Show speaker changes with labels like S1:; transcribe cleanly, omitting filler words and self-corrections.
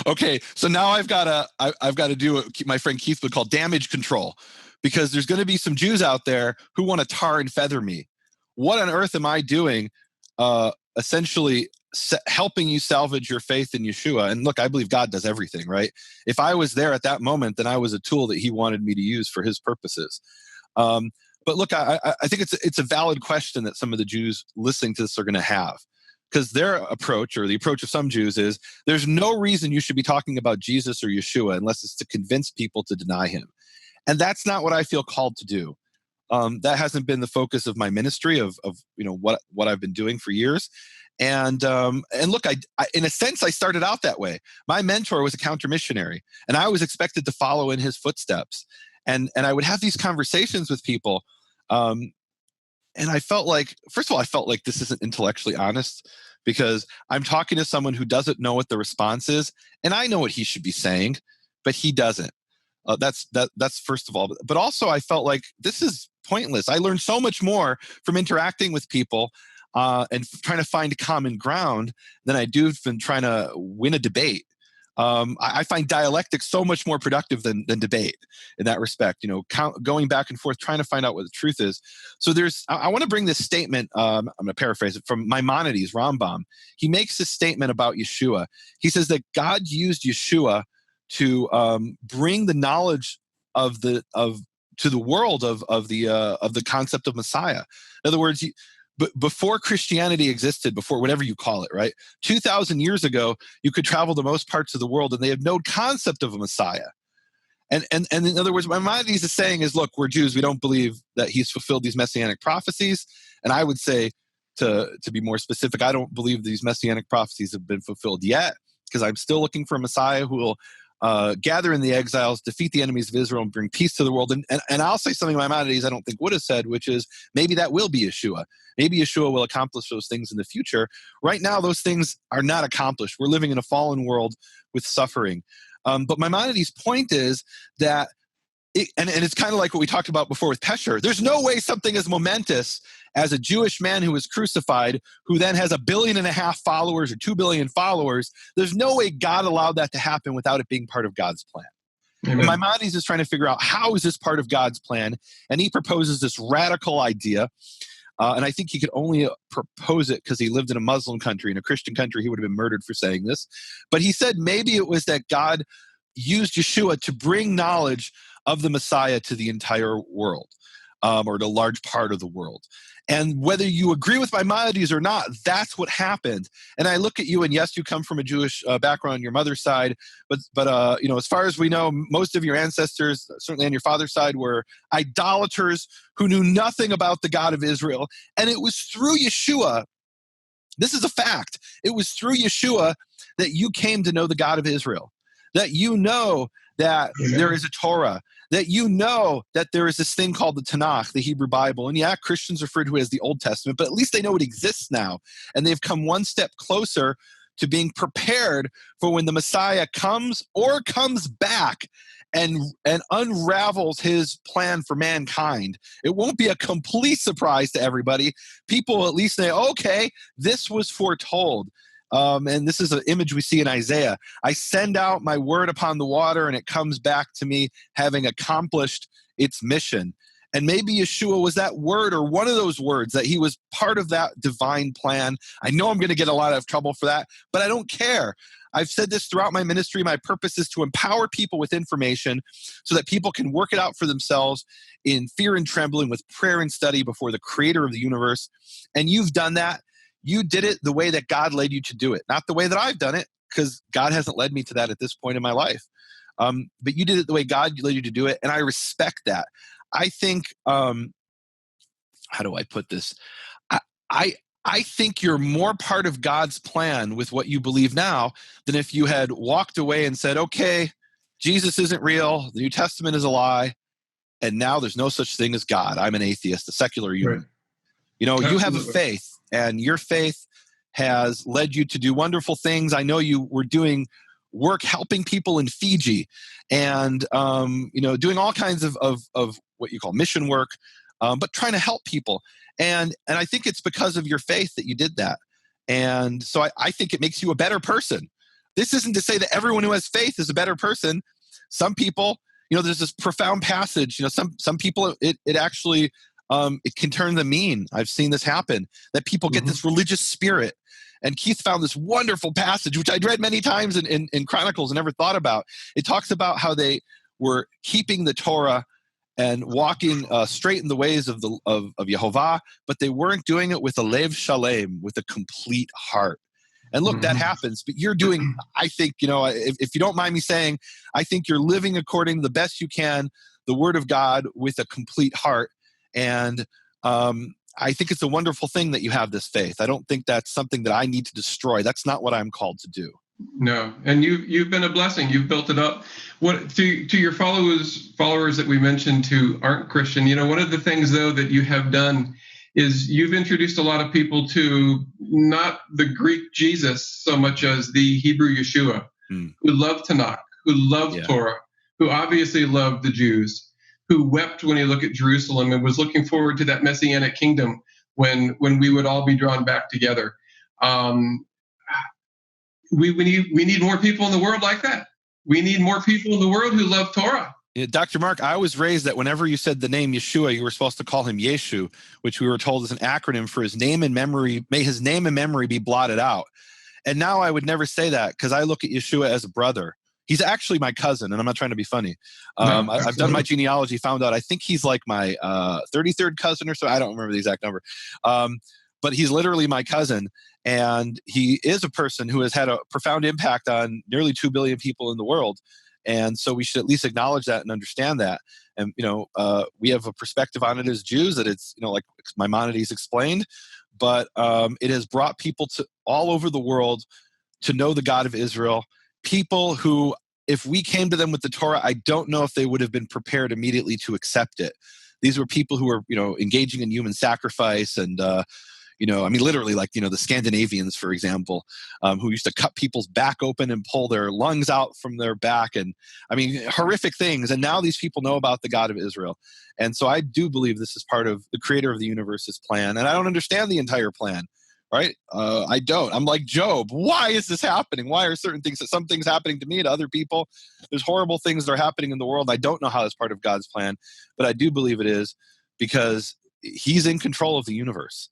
S1: Okay, so now I've got to do what my friend Keith would call damage control, because there's going to be some Jews out there who want to tar and feather me. What on earth am I doing? Essentially helping you salvage your faith in Yeshua. And look, I believe God does everything, right? If I was there at that moment, then I was a tool that he wanted me to use for his purposes. But look, I think it's a valid question that some of the Jews listening to this are going to have, because their approach, or the approach of some Jews, is there's no reason you should be talking about Jesus or Yeshua unless it's to convince people to deny him. And that's not what I feel called to do. That hasn't been the focus of my ministry, of what I've been doing for years. And look, I in a sense, I started out that way. My mentor was a counter missionary, and I was expected to follow in his footsteps. And I would have these conversations with people. And I felt like, first of all, I felt like this isn't intellectually honest, because I'm talking to someone who doesn't know what the response is, and I know what he should be saying, but he doesn't. That's first of all. But also, I felt like this is pointless. I learned so much more from interacting with people and trying to find common ground than I do from trying to win a debate. I find dialectic so much more productive than debate in that respect. Going back and forth, trying to find out what the truth is. So I want to bring this statement. I'm going to paraphrase it from Maimonides, Rambam. He makes this statement about Yeshua. He says that God used Yeshua to bring the knowledge to the world of the concept of Messiah. In other words, before Christianity existed, before whatever you call it, right? 2,000 years ago, you could travel to most parts of the world and they had no concept of a Messiah. And in other words, what Maimonides is saying is, look, we're Jews. We don't believe that he's fulfilled these messianic prophecies. And I would say, to be more specific, I don't believe these messianic prophecies have been fulfilled yet, because I'm still looking for a Messiah who will gather in the exiles, defeat the enemies of Israel, and bring peace to the world. And I'll say something Maimonides I don't think would have said, which is maybe that will be Yeshua. Maybe Yeshua will accomplish those things in the future. Right now, those things are not accomplished. We're living in a fallen world with suffering. But Maimonides' point is that, and it's kind of like what we talked about before with Pesher, there's no way something as momentous as a Jewish man who was crucified, who then has 1.5 billion followers or 2 billion followers, there's no way God allowed that to happen without it being part of God's plan. Amen. And Maimonides is trying to figure out, how is this part of God's plan? And he proposes this radical idea. And I think he could only propose it because he lived in a Muslim country. In a Christian country, he would have been murdered for saying this. But he said maybe it was that God used Yeshua to bring knowledge of the Messiah to the entire world, or to a large part of the world. And whether you agree with Maimonides or not, that's what happened. And I look at you, and yes, you come from a Jewish background on your mother's side, but as far as we know, most of your ancestors, certainly on your father's side, were idolaters who knew nothing about the God of Israel. And it was through Yeshua, this is a fact, it was through Yeshua that you came to know the God of Israel, that you know that there is a Torah, that you know that there is this thing called the Tanakh, the Hebrew Bible. And yeah, Christians refer to it as the Old Testament, but at least they know it exists now. And they've come one step closer to being prepared for when the Messiah comes or comes back and unravels his plan for mankind. It won't be a complete surprise to everybody. People will at least say, okay, this was foretold. And this is an image we see in Isaiah. I send out my word upon the water, and it comes back to me having accomplished its mission. And maybe Yeshua was that word, or one of those words, that he was part of that divine plan. I know I'm going to get a lot of trouble for that, but I don't care. I've said this throughout my ministry. My purpose is to empower people with information so that people can work it out for themselves in fear and trembling, with prayer and study before the creator of the universe. And you've done that. You did it the way that God led you to do it, not the way that I've done it, because God hasn't led me to that at this point in my life. But you did it the way God led you to do it, and I respect that. I think, how do I put this? I think you're more part of God's plan with what you believe now than if you had walked away and said, okay, Jesus isn't real, the New Testament is a lie, and now there's no such thing as God. I'm an atheist, a secular human. Right. You have a faith, and your faith has led you to do wonderful things. I know you were doing work helping people in Fiji, and doing all kinds of what you call mission work, but trying to help people. And I think it's because of your faith that you did that. And so I think it makes you a better person. This isn't to say that everyone who has faith is a better person. Some people, there's this profound passage. Some people, it actually, it can turn them mean. I've seen this happen, that people get this religious spirit. And Keith found this wonderful passage, which I'd read many times in Chronicles and never thought about. It talks about how they were keeping the Torah and walking straight in the ways of Yehovah, but they weren't doing it with a lev shalem, with a complete heart. And look, that happens, but you're doing, I think, if you don't mind me saying, I think you're living according to the best you can, the word of God with a complete heart. And I think it's a wonderful thing that you have this faith. I don't think that's something that I need to destroy. That's not what I'm called to do.
S2: No, and you've been a blessing. You've built it up. What to your followers that we mentioned who aren't Christian? One of the things though that you have done is you've introduced a lot of people to not the Greek Jesus so much as the Hebrew Yeshua, who loved Tanakh, who loved Torah, who obviously loved the Jews, who wept when he looked at Jerusalem and was looking forward to that Messianic kingdom when we would all be drawn back together. We need more people in the world like that. We need more people in the world who love Torah.
S1: Dr. Mark, I was raised that whenever you said the name Yeshua, you were supposed to call him Yeshu, which we were told is an acronym for his name and memory. May his name and memory be blotted out. And now I would never say that because I look at Yeshua as a brother. He's actually my cousin, and I'm not trying to be funny. I've done my genealogy, found out I think he's like my 33rd cousin or so. I don't remember the exact number. But he's literally my cousin. And he is a person who has had a profound impact on nearly 2 billion people in the world. And so we should at least acknowledge that and understand that. And, we have a perspective on it as Jews that it's, like Maimonides explained, but it has brought people to all over the world to know the God of Israel. People who, if we came to them with the Torah, I don't know if they would have been prepared immediately to accept it. These were people who were, engaging in human sacrifice and, literally like, the Scandinavians, for example, who used to cut people's back open and pull their lungs out from their back. And horrific things. And now these people know about the God of Israel. And so I do believe this is part of the creator of the universe's plan. And I don't understand the entire plan, right? I don't. I'm like Job. Why is this happening? Why are some things happening to me, to other people? There's horrible things that are happening in the world. I don't know how it's part of God's plan, but I do believe it is because he's in control of the universe.